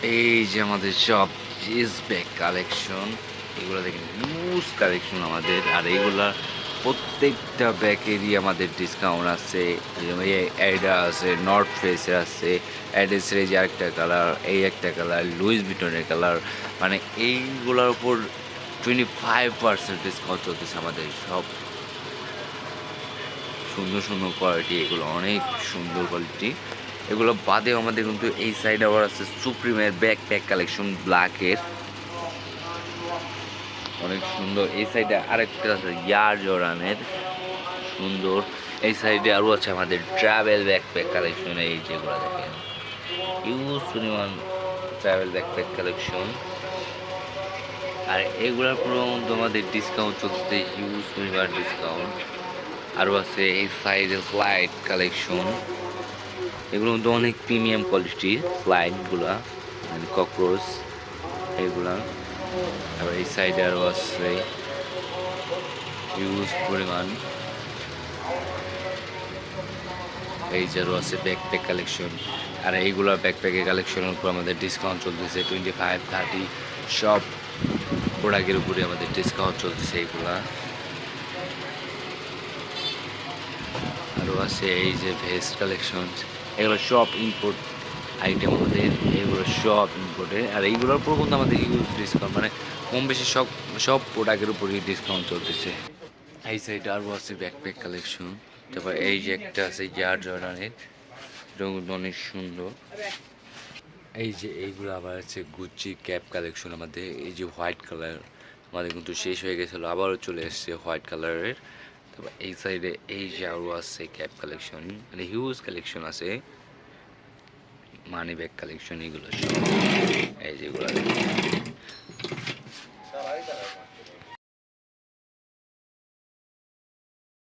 এই যে আমাদের সব জিন্স ব্যাগ কালেকশন, এগুলো দেখেন হিউজ কালেকশন আমাদের। আর এইগুলা প্রত্যেকটা ব্যাগেরই আমাদের ডিসকাউন্ট আছে। অ্যাডা আছে, নর্থ ফেসের আছে, অ্যাডেসের এই যে আরেকটা কালার, এই একটা কালার, লুইস ভিটনের কালার, মানে এইগুলোর উপর 25% ডিসকাউন্ট চলতেছে আমাদের। সব সুন্দর সুন্দর কোয়ালিটি, এগুলো অনেক সুন্দর কোয়ালিটি। এগুলো বাদেও আমাদের কিন্তু এই সাইডে আবার আছে সুপ্রিমের ব্যাকপ্যাক কালেকশন ব্ল্যাকের, অনেক সুন্দর। এই সাইডে আরেকটা আছে ইয়ার জর্ডানের, সুন্দর। এই সাইডে আরও আছে আমাদের ট্রাভেল ব্যাকপ্যাক কালেকশন, এই যেগুলো দেখেন হিউজ পরিমাণ ট্রাভেল ব্যাকপ্যাক কালেকশন। আর এগুলোর পুরো মধ্যে আমাদের ডিসকাউন্ট চলছে, হিউজ পরিমাণ ডিসকাউন্ট। আরও আছে এই সাইডে ফ্লাইট কালেকশন, এগুলো কিন্তু অনেক প্রিমিয়াম কোয়ালিটির ফ্লাইটগুলা, মানে ককরোচ এগুলা। আবার এই সাইডে আরও আছে হিউজ পরিমাণ, এই যে আরও আছে ব্যাকপ্যাক কালেকশন। আর এইগুলা ব্যাকপ্যাকের কালেকশনের উপর আমাদের ডিসকাউন্ট চলতেছে 25-30, সব প্রোডাক্টের উপরে আমাদের ডিসকাউন্ট চলতেছে এইগুলা। আরও আছে এই যে ভেস্ট কালেকশন, এগুলো সব ইম্পোর্ট আইটেম আমাদের, এগুলো সব ইম্পোর্টের। আর এইগুলোর উপর কিন্তু আমাদের হিউজ ডিসকাউন্ট, মানে কম বেশি সব সব প্রোডাক্টের উপরই ডিসকাউন্ট চলতেছে। এই সাইডে আরও আছে ব্যাকপ্যাক কালেকশন। তারপর এই যে একটা আছে ইয়ার জর্ডানের, এটাও কিন্তু অনেক সুন্দর। এই যে এইগুলো আবার আছে গুচি ক্যাপ কালেকশন আমাদের, এই যে হোয়াইট কালার আমাদের কিন্তু শেষ হয়ে গেছিলো, আবারও চলে এসছে হোয়াইট কালারের। তারপর এই সাইডে এই যে আরও আছে ক্যাপ কালেকশন, মানে হিউজ কালেকশন আছে, মানি ব্যাগ কালেকশন, এগুলো সব।